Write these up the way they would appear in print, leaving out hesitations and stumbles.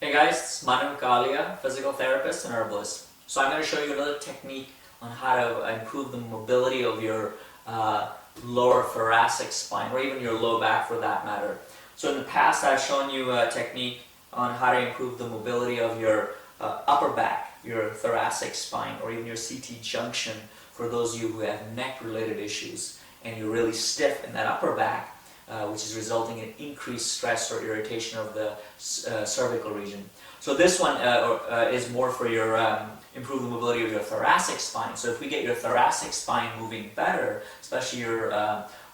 Hey guys, it's Manu Kalia, physical therapist and herbalist. So I'm going to show you another technique on how to improve the mobility of your lower thoracic spine, or even your low back for that matter. So in the past I've shown you a technique on how to improve the mobility of your upper back, your thoracic spine, or even your CT junction for those of you who have neck related issues and you're really stiff in that upper back. Which is resulting in increased stress or irritation of the cervical region. So this one is more for your improve the mobility of your thoracic spine. So if we get your thoracic spine moving better, especially your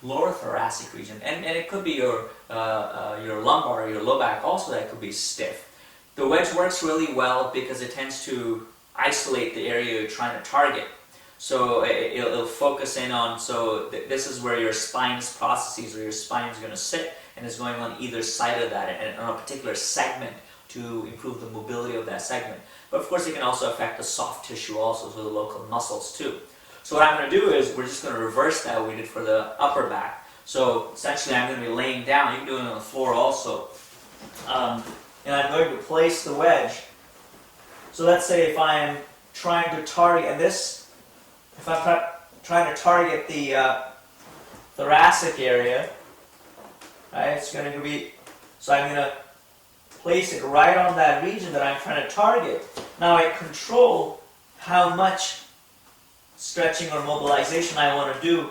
lower thoracic region, and it could be your lumbar or your low back also that could be stiff. The wedge works really well because it tends to isolate the area you're trying to target. So it'll focus in on, this is where your spine's processes or your spine is going to sit, and it's going on either side of that and on a particular segment to improve the mobility of that segment. But of course it can also affect the soft tissue also, so the local muscles too. So what I'm going to do is we're just going to reverse that what we did for the upper back. So essentially I'm going to be laying down, you can do it on the floor also, and I'm going to place the wedge. So let's say if I'm trying to target, and if I'm trying to target the thoracic area, right, it's going to be, so I'm going to place it right on that region that I'm trying to target. Now I control how much stretching or mobilization I want to do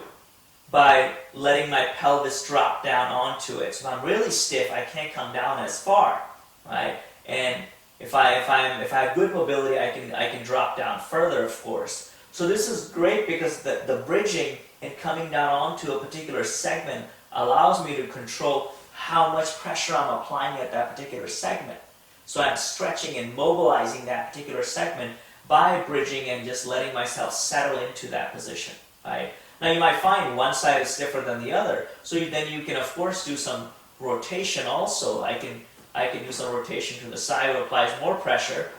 by letting my pelvis drop down onto it. So if I'm really stiff, I can't come down as far, right? And if I have good mobility, I can drop down further, of course. So this is great because the bridging and coming down onto a particular segment allows me to control how much pressure I'm applying at that particular segment. So I'm stretching and mobilizing that particular segment by bridging and just letting myself settle into that position. Right? Now you might find one side is stiffer than the other, so then you can of course do some rotation also. I can do some rotation to the side that applies more pressure,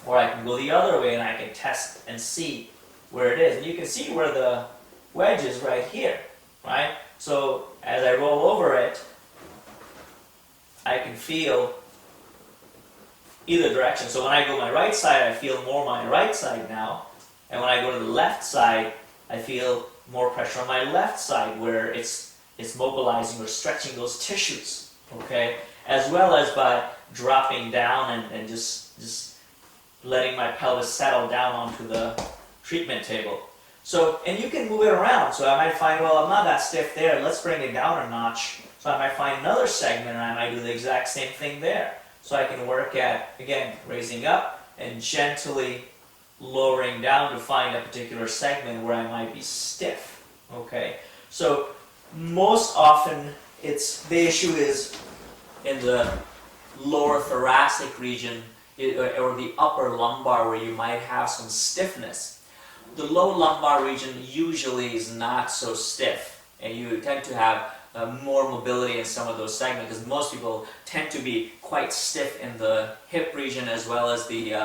or I can go the other way and I can test and see where it is. And you can see where the wedge is right here, right? So as I roll over it, I can feel either direction. So when I go my right side, I feel more my right side now. And when I go to the left side, I feel more pressure on my left side where it's mobilizing or stretching those tissues, okay? As well as by dropping down and just letting my pelvis settle down onto the treatment table. So, and you can move it around. So I might find, well, I'm not that stiff there, let's bring it down a notch. So I might find another segment and I might do the exact same thing there. So I can work at, again, raising up and gently lowering down to find a particular segment where I might be stiff. Okay, so most often the issue is in the lower thoracic region or the upper lumbar where you might have some stiffness. The low lumbar region usually is not so stiff, and you tend to have more mobility in some of those segments because most people tend to be quite stiff in the hip region as well as the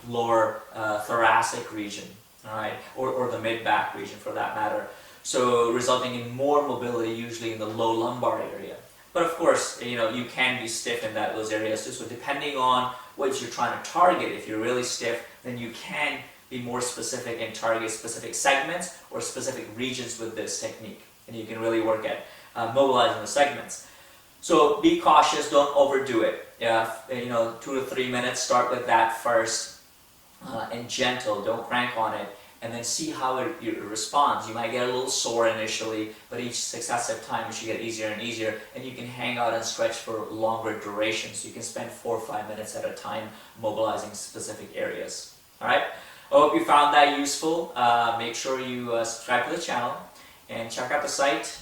lower thoracic region, all right, or the mid-back region for that matter. So resulting in more mobility usually in the low lumbar area. But of course, you can be stiff in those areas too. So depending on what you're trying to target, if you're really stiff, then you can be more specific and target specific segments or specific regions with this technique. And you can really work at mobilizing the segments. So be cautious, don't overdo it. 2 to 3 minutes, start with that first, and gentle, don't crank on it. And then see how it responds. You might get a little sore initially, but each successive time it should get easier and easier, and you can hang out and stretch for longer durations. You can spend 4 or 5 minutes at a time mobilizing specific areas. Alright? I hope you found that useful. Make sure you subscribe to the channel and check out the site.